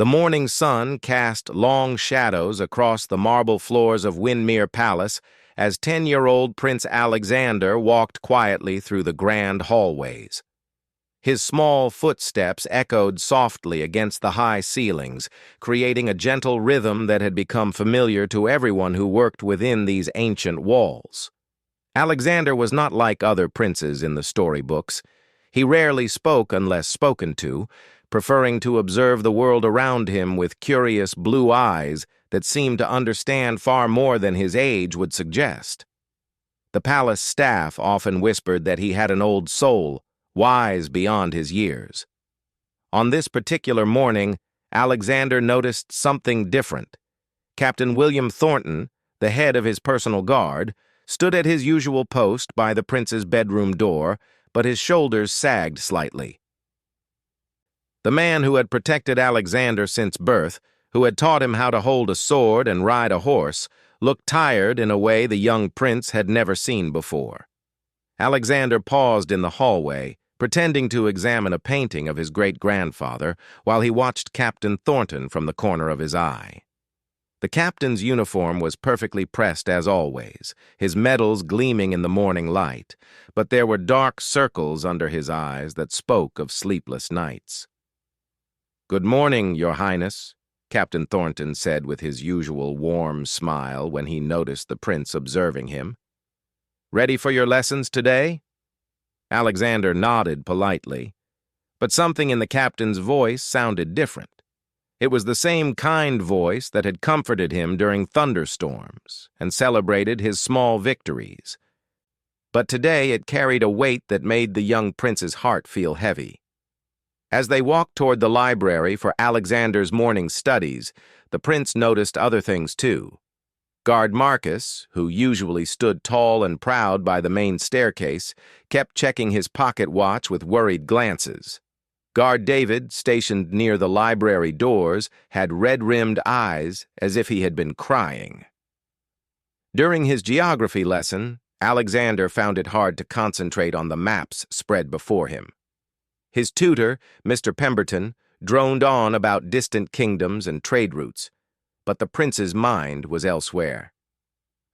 The morning sun cast long shadows across the marble floors of Windermere Palace as 10-year-old Prince Alexander walked quietly through the grand hallways. His small footsteps echoed softly against the high ceilings, creating a gentle rhythm that had become familiar to everyone who worked within these ancient walls. Alexander was not like other princes in the storybooks. He rarely spoke unless spoken to, preferring to observe the world around him with curious blue eyes that seemed to understand far more than his age would suggest. The palace staff often whispered that he had an old soul, wise beyond his years. On this particular morning, Alexander noticed something different. Captain William Thornton, the head of his personal guard, stood at his usual post by the prince's bedroom door, but his shoulders sagged slightly. The man who had protected Alexander since birth, who had taught him how to hold a sword and ride a horse, looked tired in a way the young prince had never seen before. Alexander paused in the hallway, pretending to examine a painting of his great-grandfather, while he watched Captain Thornton from the corner of his eye. The captain's uniform was perfectly pressed as always, his medals gleaming in the morning light, but there were dark circles under his eyes that spoke of sleepless nights. "Good morning, Your Highness," Captain Thornton said with his usual warm smile when he noticed the prince observing him. "Ready for your lessons today?" Alexander nodded politely, but something in the captain's voice sounded different. It was the same kind voice that had comforted him during thunderstorms and celebrated his small victories. But today it carried a weight that made the young prince's heart feel heavy. As they walked toward the library for Alexander's morning studies, the prince noticed other things too. Guard Marcus, who usually stood tall and proud by the main staircase, kept checking his pocket watch with worried glances. Guard David, stationed near the library doors, had red-rimmed eyes as if he had been crying. During his geography lesson, Alexander found it hard to concentrate on the maps spread before him. His tutor, Mr. Pemberton, droned on about distant kingdoms and trade routes, but the prince's mind was elsewhere.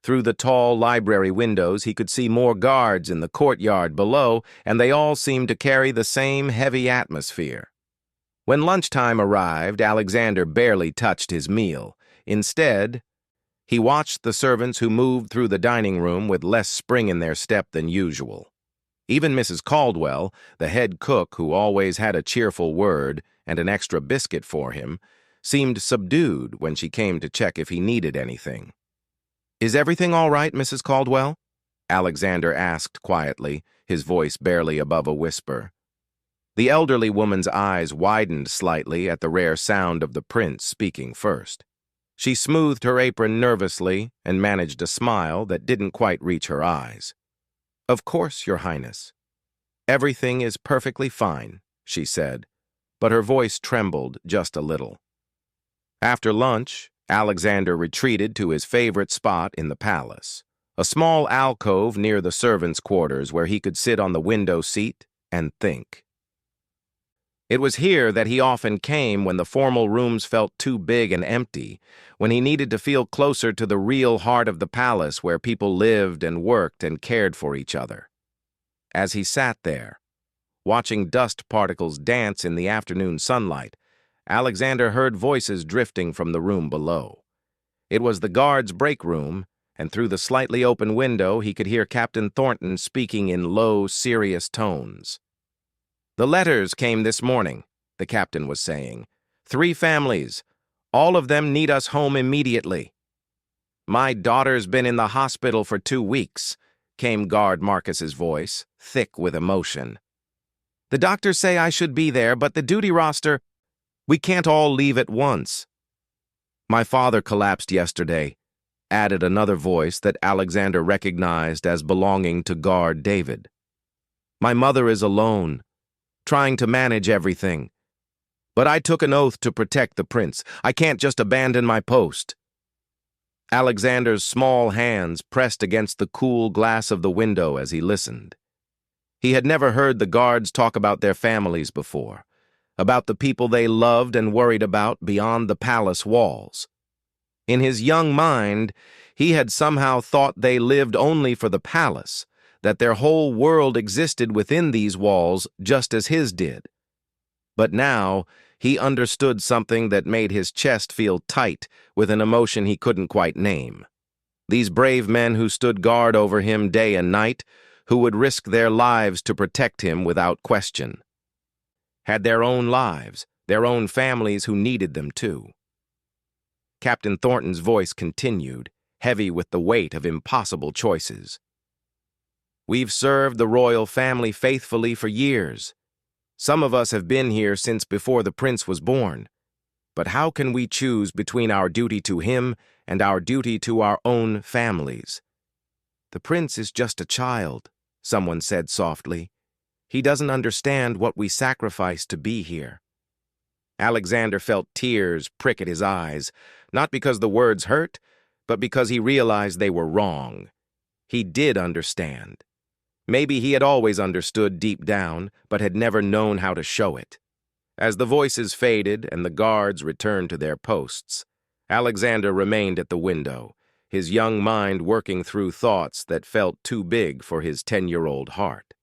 Through the tall library windows, he could see more guards in the courtyard below, and they all seemed to carry the same heavy atmosphere. When lunchtime arrived, Alexander barely touched his meal. Instead, he watched the servants who moved through the dining room with less spring in their step than usual. Even Mrs. Caldwell, the head cook who always had a cheerful word and an extra biscuit for him, seemed subdued when she came to check if he needed anything. "Is everything all right, Mrs. Caldwell?" Alexander asked quietly, his voice barely above a whisper. The elderly woman's eyes widened slightly at the rare sound of the prince speaking first. She smoothed her apron nervously and managed a smile that didn't quite reach her eyes. "Of course, Your Highness. Everything is perfectly fine," she said, but her voice trembled just a little. After lunch, Alexander retreated to his favorite spot in the palace, a small alcove near the servants' quarters where he could sit on the window seat and think. It was here that he often came when the formal rooms felt too big and empty, when he needed to feel closer to the real heart of the palace where people lived and worked and cared for each other. As he sat there, watching dust particles dance in the afternoon sunlight, Alexander heard voices drifting from the room below. It was the guards' break room, and through the slightly open window he could hear Captain Thornton speaking in low, serious tones. "The letters came this morning," the captain was saying. "3 families. All of them need us home immediately." "My daughter's been in the hospital for 2 weeks," came Guard Marcus's voice, thick with emotion. "The doctors say I should be there, but the duty roster, we can't all leave at once." "My father collapsed yesterday," added another voice that Alexander recognized as belonging to Guard David. "My mother is alone, trying to manage everything. But I took an oath to protect the prince. I can't just abandon my post." Alexander's small hands pressed against the cool glass of the window as he listened. He had never heard the guards talk about their families before, about the people they loved and worried about beyond the palace walls. In his young mind, he had somehow thought they lived only for the palace, that their whole world existed within these walls just as his did. But now, he understood something that made his chest feel tight with an emotion he couldn't quite name. These brave men who stood guard over him day and night, who would risk their lives to protect him without question, had their own lives, their own families who needed them too. Captain Thornton's voice continued, heavy with the weight of impossible choices. We've served the royal family faithfully for years. Some of us have been here since before the prince was born. But how can we choose between our duty to him and our duty to our own families? The prince is just a child, someone said softly. He doesn't understand what we sacrificed to be here. Alexander felt tears prick at his eyes, not because the words hurt, but because he realized they were wrong. He did understand. Maybe he had always understood deep down, but had never known how to show it. As the voices faded and the guards returned to their posts, Alexander remained at the window, his young mind working through thoughts that felt too big for his 10-year-old heart.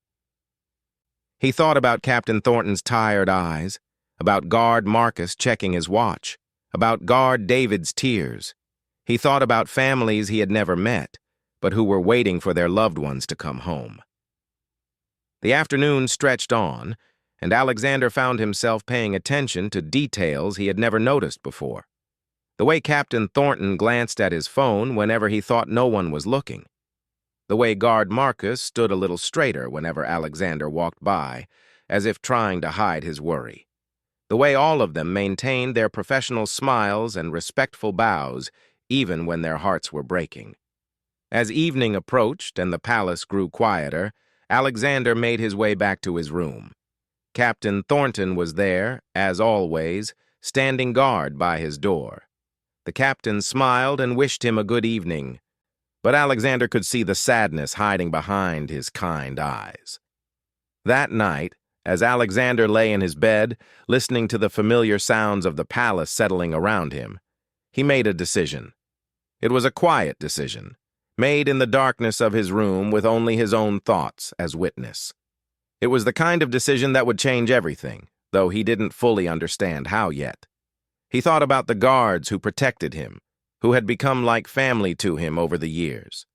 He thought about Captain Thornton's tired eyes, about Guard Marcus checking his watch, about Guard David's tears. He thought about families he had never met, but who were waiting for their loved ones to come home. The afternoon stretched on, and Alexander found himself paying attention to details he had never noticed before. The way Captain Thornton glanced at his phone whenever he thought no one was looking. The way Guard Marcus stood a little straighter whenever Alexander walked by, as if trying to hide his worry. The way all of them maintained their professional smiles and respectful bows, even when their hearts were breaking. As evening approached and the palace grew quieter, Alexander made his way back to his room. Captain Thornton was there, as always, standing guard by his door. The captain smiled and wished him a good evening, but Alexander could see the sadness hiding behind his kind eyes. That night, as Alexander lay in his bed, listening to the familiar sounds of the palace settling around him, he made a decision. It was a quiet decision, made in the darkness of his room with only his own thoughts as witness. It was the kind of decision that would change everything, though he didn't fully understand how yet. He thought about the guards who protected him, who had become like family to him over the years.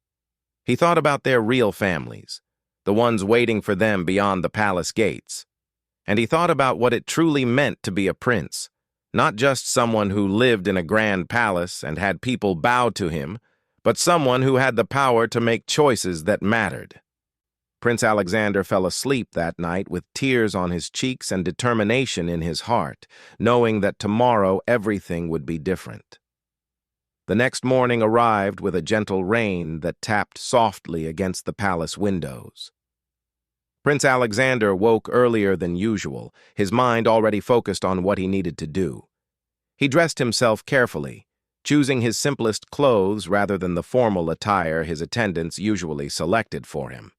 He thought about their real families, the ones waiting for them beyond the palace gates. And he thought about what it truly meant to be a prince, not just someone who lived in a grand palace and had people bow to him, but someone who had the power to make choices that mattered. Prince Alexander fell asleep that night with tears on his cheeks and determination in his heart, knowing that tomorrow everything would be different. The next morning arrived with a gentle rain that tapped softly against the palace windows. Prince Alexander woke earlier than usual, his mind already focused on what he needed to do. He dressed himself carefully, choosing his simplest clothes rather than the formal attire his attendants usually selected for him.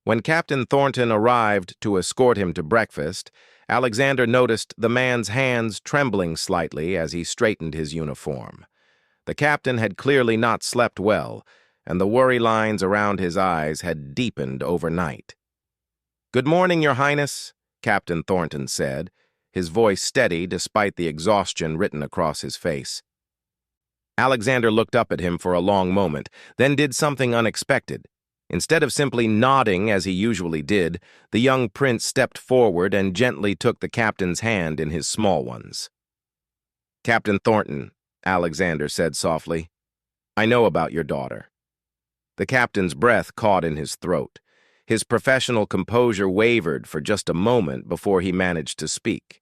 When Captain Thornton arrived to escort him to breakfast, Alexander noticed the man's hands trembling slightly as he straightened his uniform. The captain had clearly not slept well, and the worry lines around his eyes had deepened overnight. "Good morning, Your Highness," Captain Thornton said, his voice steady despite the exhaustion written across his face. Alexander looked up at him for a long moment, then did something unexpected. Instead of simply nodding as he usually did, the young prince stepped forward and gently took the captain's hand in his small ones. "Captain Thornton," Alexander said softly, "I know about your daughter." The captain's breath caught in his throat. His professional composure wavered for just a moment before he managed to speak.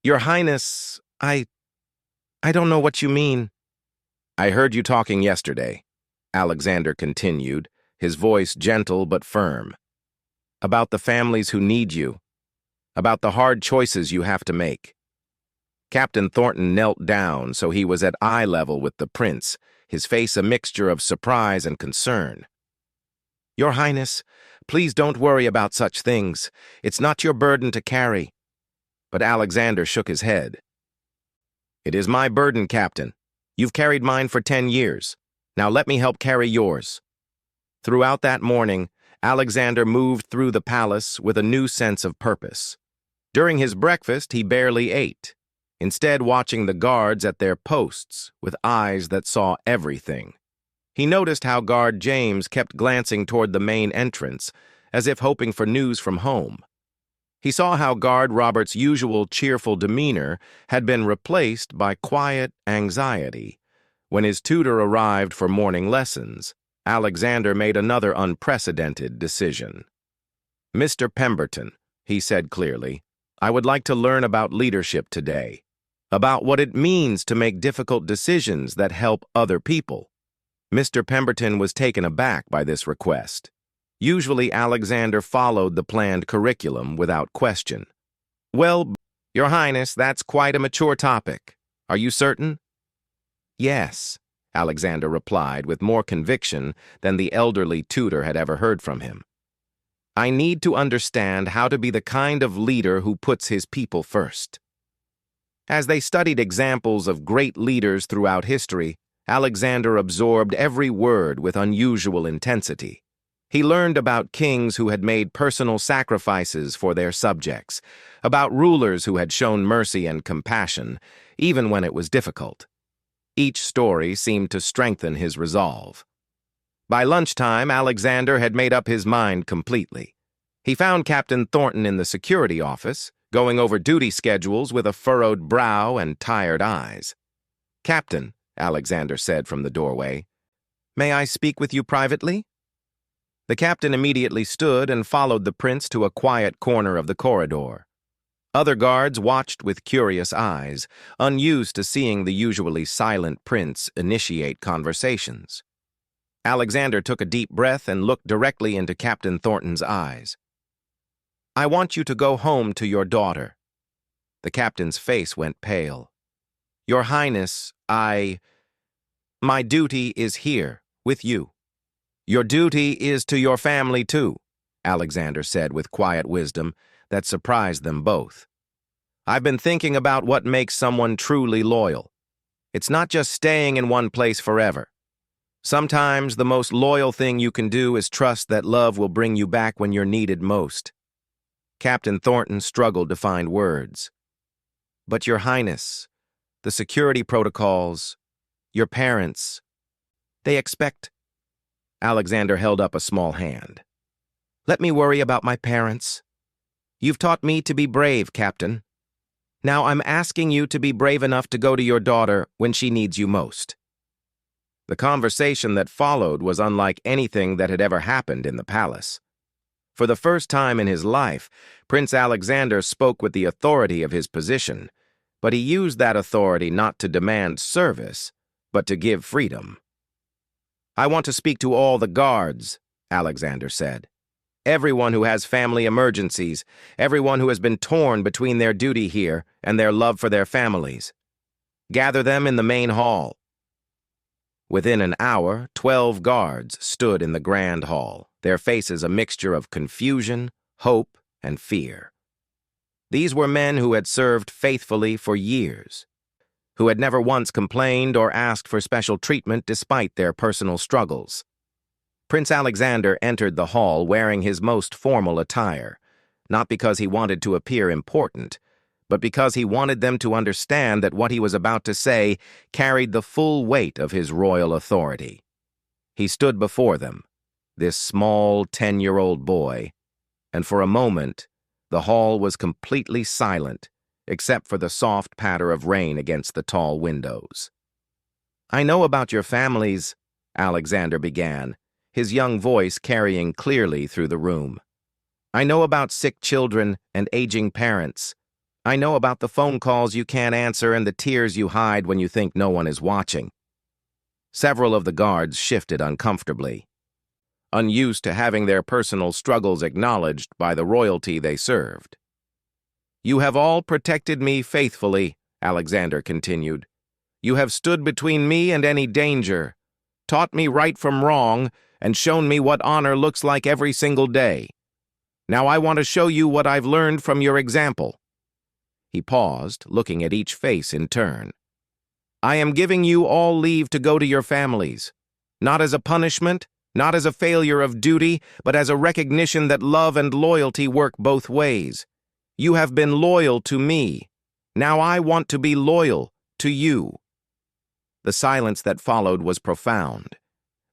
"Your Highness, I don't know what you mean." "I heard you talking yesterday," Alexander continued, his voice gentle but firm. "About the families who need you, about the hard choices you have to make." Captain Thornton knelt down so he was at eye level with the prince, his face a mixture of surprise and concern. "Your Highness, please don't worry about such things. It's not your burden to carry." but Alexander shook his head. "It is my burden, Captain. You've carried mine for 10 years. Now let me help carry yours." Throughout that morning, Alexander moved through the palace with a new sense of purpose. During his breakfast, he barely ate, instead watching the guards at their posts with eyes that saw everything. He noticed how guard James kept glancing toward the main entrance, as if hoping for news from home. He saw how guard Robert's usual cheerful demeanor had been replaced by quiet anxiety. When his tutor arrived for morning lessons, Alexander made another unprecedented decision. "Mr. Pemberton," he said clearly, "I would like to learn about leadership today, about what it means to make difficult decisions that help other people." Mr. Pemberton was taken aback by this request. Usually, Alexander followed the planned curriculum without question. "Well, Your Highness, that's quite a mature topic. Are you certain?" "Yes," Alexander replied with more conviction than the elderly tutor had ever heard from him. "I need to understand how to be the kind of leader who puts his people first." As they studied examples of great leaders throughout history, Alexander absorbed every word with unusual intensity. He learned about kings who had made personal sacrifices for their subjects, about rulers who had shown mercy and compassion, even when it was difficult. Each story seemed to strengthen his resolve. By lunchtime, Alexander had made up his mind completely. He found Captain Thornton in the security office, going over duty schedules with a furrowed brow and tired eyes. "Captain," Alexander said from the doorway, "may I speak with you privately?" The captain immediately stood and followed the prince to a quiet corner of the corridor. Other guards watched with curious eyes, unused to seeing the usually silent prince initiate conversations. Alexander took a deep breath and looked directly into Captain Thornton's eyes. "I want you to go home to your daughter." The captain's face went pale. "Your Highness, my duty is here, with you." "Your duty is to your family, too," Alexander said with quiet wisdom that surprised them both. "I've been thinking about what makes someone truly loyal. It's not just staying in one place forever. Sometimes the most loyal thing you can do is trust that love will bring you back when you're needed most." Captain Thornton struggled to find words. "But Your Highness, the security protocols, your parents, they expect—" Alexander held up a small hand. "Let me worry about my parents. You've taught me to be brave, Captain. Now I'm asking you to be brave enough to go to your daughter when she needs you most." The conversation that followed was unlike anything that had ever happened in the palace. For the first time in his life, Prince Alexander spoke with the authority of his position, but he used that authority not to demand service, but to give freedom. "I want to speak to all the guards," Alexander said. "Everyone who has family emergencies, everyone who has been torn between their duty here and their love for their families. Gather them in the main hall." Within an hour, 12 guards stood in the grand hall, their faces a mixture of confusion, hope, and fear. These were men who had served faithfully for years, who had never once complained or asked for special treatment despite their personal struggles. Prince Alexander entered the hall wearing his most formal attire, not because he wanted to appear important, but because he wanted them to understand that what he was about to say carried the full weight of his royal authority. He stood before them, this small 10-year-old boy, and for a moment, the hall was completely silent, except for the soft patter of rain against the tall windows. "I know about your families," Alexander began, his young voice carrying clearly through the room. "I know about sick children and aging parents. I know about the phone calls you can't answer and the tears you hide when you think no one is watching." Several of the guards shifted uncomfortably, unused to having their personal struggles acknowledged by the royalty they served. "You have all protected me faithfully," Alexander continued. "You have stood between me and any danger, taught me right from wrong, and shown me what honor looks like every single day. Now I want to show you what I've learned from your example. He paused, looking at each face in turn. "I am giving you all leave to go to your families, not as a punishment, not as a failure of duty, but as a recognition that love and loyalty work both ways. You have been loyal to me. Now I want to be loyal to you." The silence that followed was profound.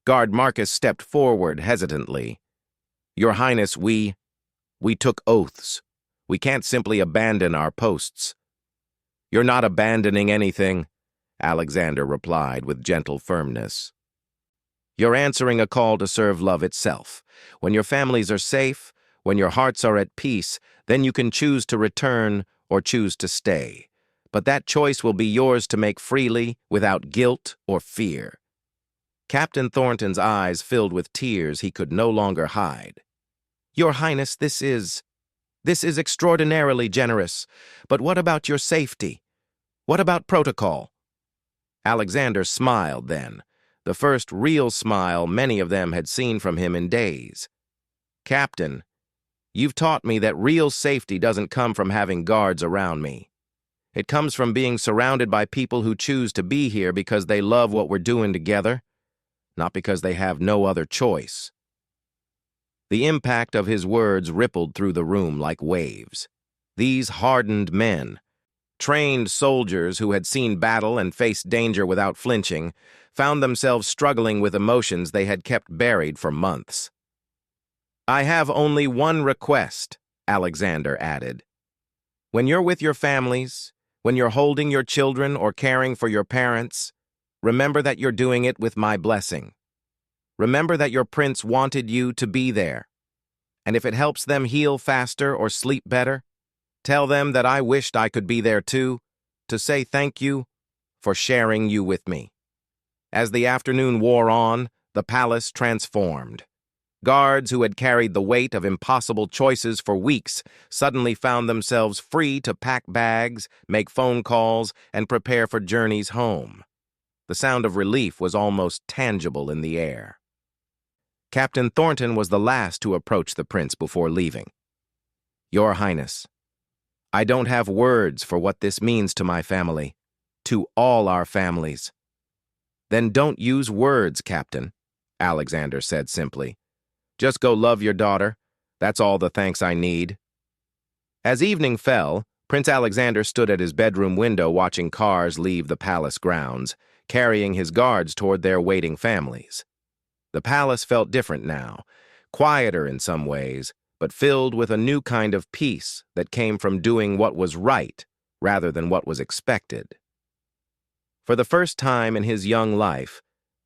Guard Marcus stepped forward hesitantly. "Your Highness, we took oaths. We can't simply abandon our posts." "You're not abandoning anything," Alexander replied with gentle firmness. "You're answering a call to serve love itself. When your families are safe, when your hearts are at peace, then you can choose to return or choose to stay. But that choice will be yours to make freely, without guilt or fear." Captain Thornton's eyes filled with tears he could no longer hide. "Your Highness, this is extraordinarily generous. But what about your safety? What about protocol?" Alexander smiled then, the first real smile many of them had seen from him in days. "Captain, you've taught me that real safety doesn't come from having guards around me. It comes from being surrounded by people who choose to be here because they love what we're doing together, not because they have no other choice." The impact of his words rippled through the room like waves. These hardened men, trained soldiers who had seen battle and faced danger without flinching, found themselves struggling with emotions they had kept buried for months. "I have only one request," Alexander added. "When you're with your families, when you're holding your children or caring for your parents, remember that you're doing it with my blessing. Remember that your prince wanted you to be there. And if it helps them heal faster or sleep better, tell them that I wished I could be there too, to say thank you for sharing you with me." As the afternoon wore on, the palace transformed. Guards who had carried the weight of impossible choices for weeks suddenly found themselves free to pack bags, make phone calls, and prepare for journeys home. The sound of relief was almost tangible in the air. Captain Thornton was the last to approach the prince before leaving. "Your Highness, I don't have words for what this means to my family, to all our families." "Then don't use words, Captain," Alexander said simply. "Just go love your daughter. That's all the thanks I need." As evening fell, Prince Alexander stood at his bedroom window watching cars leave the palace grounds, carrying his guards toward their waiting families. The palace felt different now, quieter in some ways, but filled with a new kind of peace that came from doing what was right rather than what was expected. For the first time in his young life,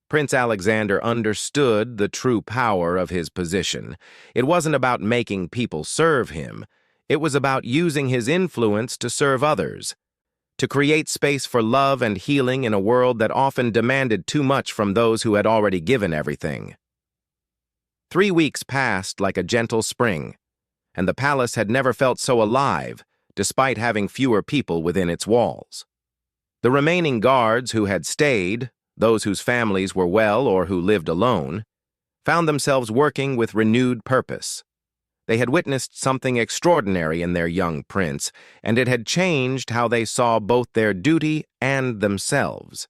Prince Alexander understood the true power of his position. It wasn't about making people serve him. It was about using his influence to serve others, to create space for love and healing in a world that often demanded too much from those who had already given everything. 3 weeks passed like a gentle spring, and the palace had never felt so alive, despite having fewer people within its walls. The remaining guards who had stayed, those whose families were well or who lived alone, found themselves working with renewed purpose. They had witnessed something extraordinary in their young prince, and it had changed how they saw both their duty and themselves.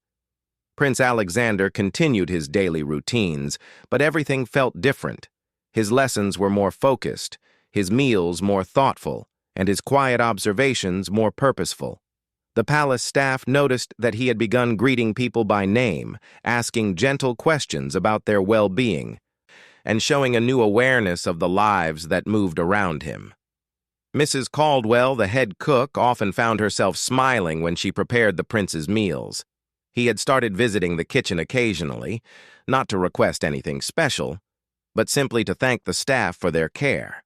Prince Alexander continued his daily routines, but everything felt different. His lessons were more focused, his meals more thoughtful, and his quiet observations more purposeful. The palace staff noticed that he had begun greeting people by name, asking gentle questions about their well-being, and showing a new awareness of the lives that moved around him. Mrs. Caldwell, the head cook, often found herself smiling when she prepared the prince's meals. He had started visiting the kitchen occasionally, not to request anything special, but simply to thank the staff for their care.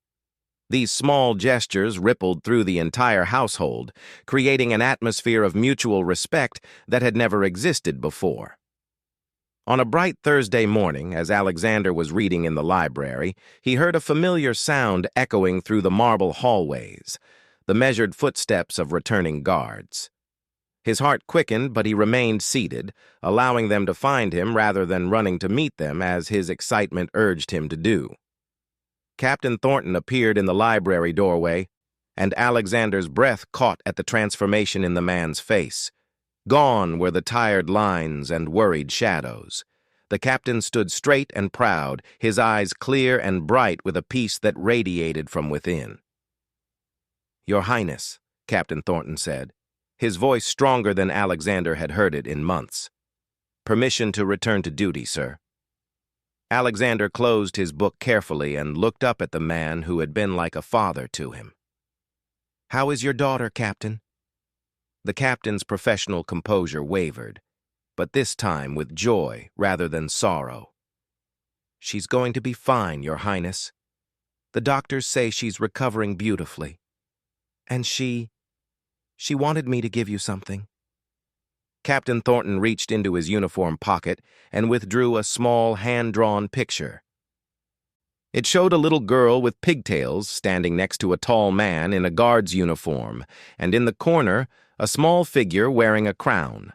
These small gestures rippled through the entire household, creating an atmosphere of mutual respect that had never existed before. On a bright Thursday morning, as Alexander was reading in the library, he heard a familiar sound echoing through the marble hallways, the measured footsteps of returning guards. His heart quickened, but he remained seated, allowing them to find him rather than running to meet them as his excitement urged him to do. Captain Thornton appeared in the library doorway, and Alexander's breath caught at the transformation in the man's face. Gone were the tired lines and worried shadows. The captain stood straight and proud, his eyes clear and bright with a peace that radiated from within. "Your Highness," Captain Thornton said, his voice stronger than Alexander had heard it in months. "Permission to return to duty, sir." Alexander closed his book carefully and looked up at the man who had been like a father to him. "How is your daughter, Captain?" The captain's professional composure wavered, but this time with joy rather than sorrow. "She's going to be fine, Your Highness. The doctors say she's recovering beautifully. And she wanted me to give you something." Captain Thornton reached into his uniform pocket and withdrew a small hand-drawn picture. It showed a little girl with pigtails standing next to a tall man in a guard's uniform, and in the corner, a small figure wearing a crown.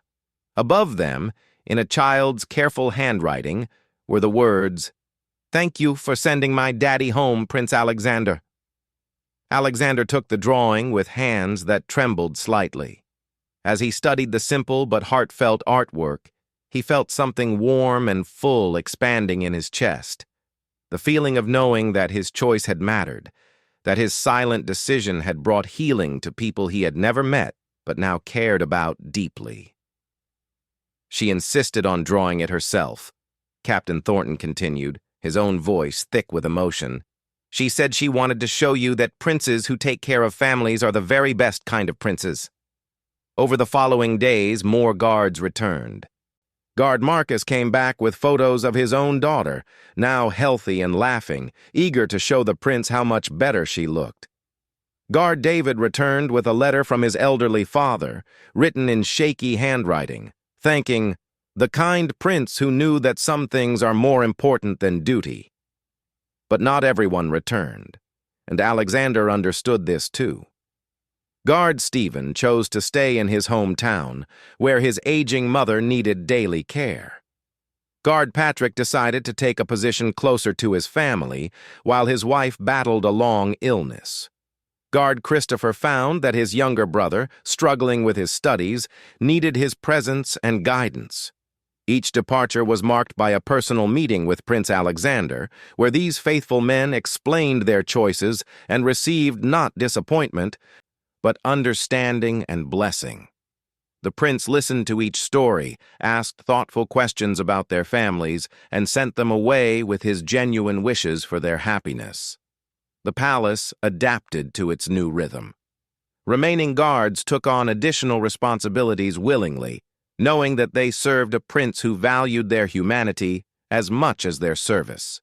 Above them, in a child's careful handwriting, were the words, "Thank you for sending my daddy home, Prince Alexander." Alexander took the drawing with hands that trembled slightly. As he studied the simple but heartfelt artwork, he felt something warm and full expanding in his chest. The feeling of knowing that his choice had mattered, that his silent decision had brought healing to people he had never met but now cared about deeply. "She insisted on drawing it herself," Captain Thornton continued, his own voice thick with emotion. "She said she wanted to show you that princes who take care of families are the very best kind of princes." Over the following days, more guards returned. Guard Marcus came back with photos of his own daughter, now healthy and laughing, eager to show the prince how much better she looked. Guard David returned with a letter from his elderly father, written in shaky handwriting, thanking the kind prince who knew that some things are more important than duty. But not everyone returned, and Alexander understood this too. Guard Stephen chose to stay in his hometown, where his aging mother needed daily care. Guard Patrick decided to take a position closer to his family, while his wife battled a long illness. Guard Christopher found that his younger brother, struggling with his studies, needed his presence and guidance. Each departure was marked by a personal meeting with Prince Alexander, where these faithful men explained their choices and received not disappointment, but understanding and blessing. The prince listened to each story, asked thoughtful questions about their families, and sent them away with his genuine wishes for their happiness. The palace adapted to its new rhythm. Remaining guards took on additional responsibilities willingly, knowing that they served a prince who valued their humanity as much as their service.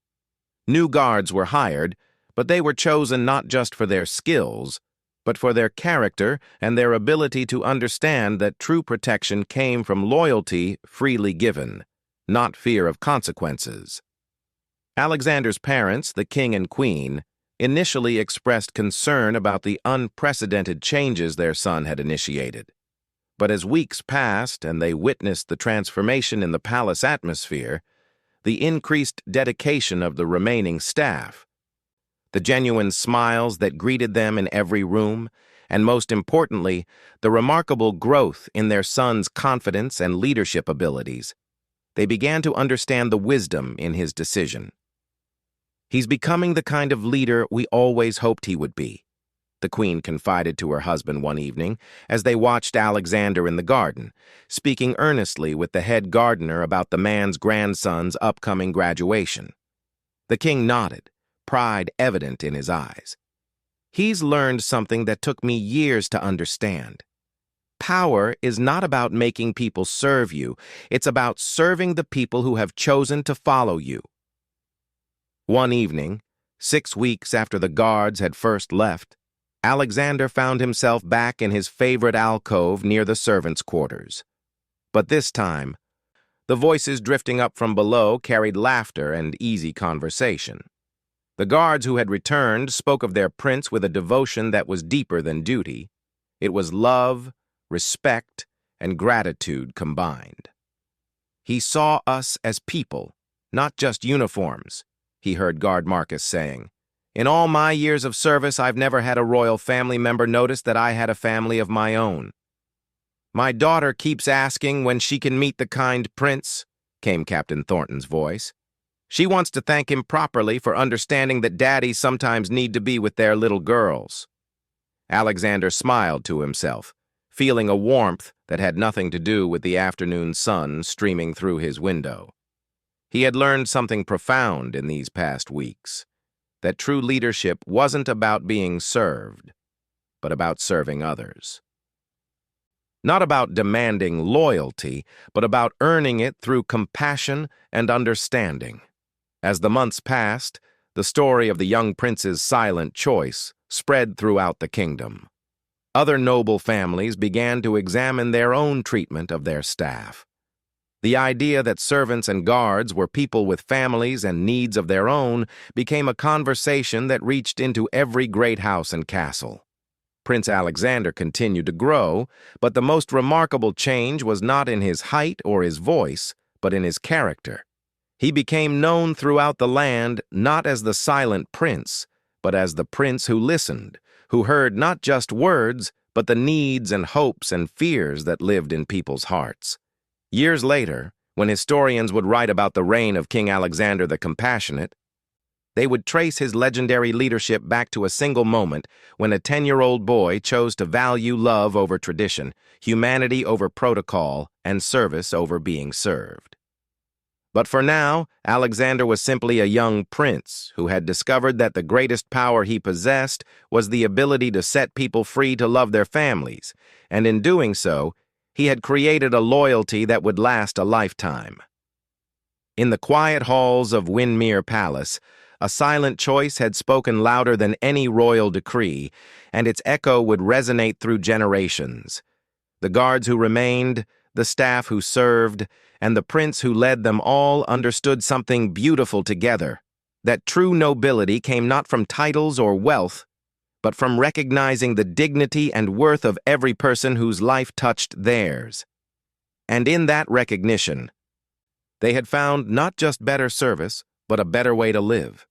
New guards were hired, but they were chosen not just for their skills, but for their character and their ability to understand that true protection came from loyalty freely given, not fear of consequences. Alexander's parents, the king and queen, initially expressed concern about the unprecedented changes their son had initiated. But as weeks passed and they witnessed the transformation in the palace atmosphere, the increased dedication of the remaining staff, the genuine smiles that greeted them in every room, and most importantly, the remarkable growth in their son's confidence and leadership abilities, they began to understand the wisdom in his decision. "He's becoming the kind of leader we always hoped he would be," the queen confided to her husband one evening as they watched Alexander in the garden, speaking earnestly with the head gardener about the man's grandson's upcoming graduation. The king nodded, pride evident in his eyes. "He's learned something that took me years to understand. Power is not about making people serve you. It's about serving the people who have chosen to follow you." One evening, 6 weeks after the guards had first left, Alexander found himself back in his favorite alcove near the servants' quarters. But this time, the voices drifting up from below carried laughter and easy conversation. The guards who had returned spoke of their prince with a devotion that was deeper than duty. It was love, respect, and gratitude combined. "He saw us as people, not just uniforms," he heard Guard Marcus saying. In all my years of service, I've never had a royal family member notice that I had a family of my own. My daughter keeps asking when she can meet the kind prince, came Captain Thornton's voice. She wants to thank him properly for understanding that daddies sometimes need to be with their little girls. Alexander smiled to himself, feeling a warmth that had nothing to do with the afternoon sun streaming through his window. He had learned something profound in these past weeks, that true leadership wasn't about being served, but about serving others. Not about demanding loyalty, but about earning it through compassion and understanding. As the months passed, the story of the young prince's silent choice spread throughout the kingdom. Other noble families began to examine their own treatment of their staff. The idea that servants and guards were people with families and needs of their own became a conversation that reached into every great house and castle. Prince Alexander continued to grow, but the most remarkable change was not in his height or his voice, but in his character. He became known throughout the land not as the silent prince, but as the prince who listened, who heard not just words, but the needs and hopes and fears that lived in people's hearts. Years later, when historians would write about the reign of King Alexander the Compassionate, they would trace his legendary leadership back to a single moment when a 10-year-old boy chose to value love over tradition, humanity over protocol, and service over being served. But for now, Alexander was simply a young prince who had discovered that the greatest power he possessed was the ability to set people free to love their families, and in doing so, he had created a loyalty that would last a lifetime. In the quiet halls of Windermere Palace, a silent choice had spoken louder than any royal decree, and its echo would resonate through generations. The guards who remained, the staff who served, and the prince who led them all understood something beautiful together, that true nobility came not from titles or wealth, but from recognizing the dignity and worth of every person whose life touched theirs. And in that recognition, they had found not just better service, but a better way to live.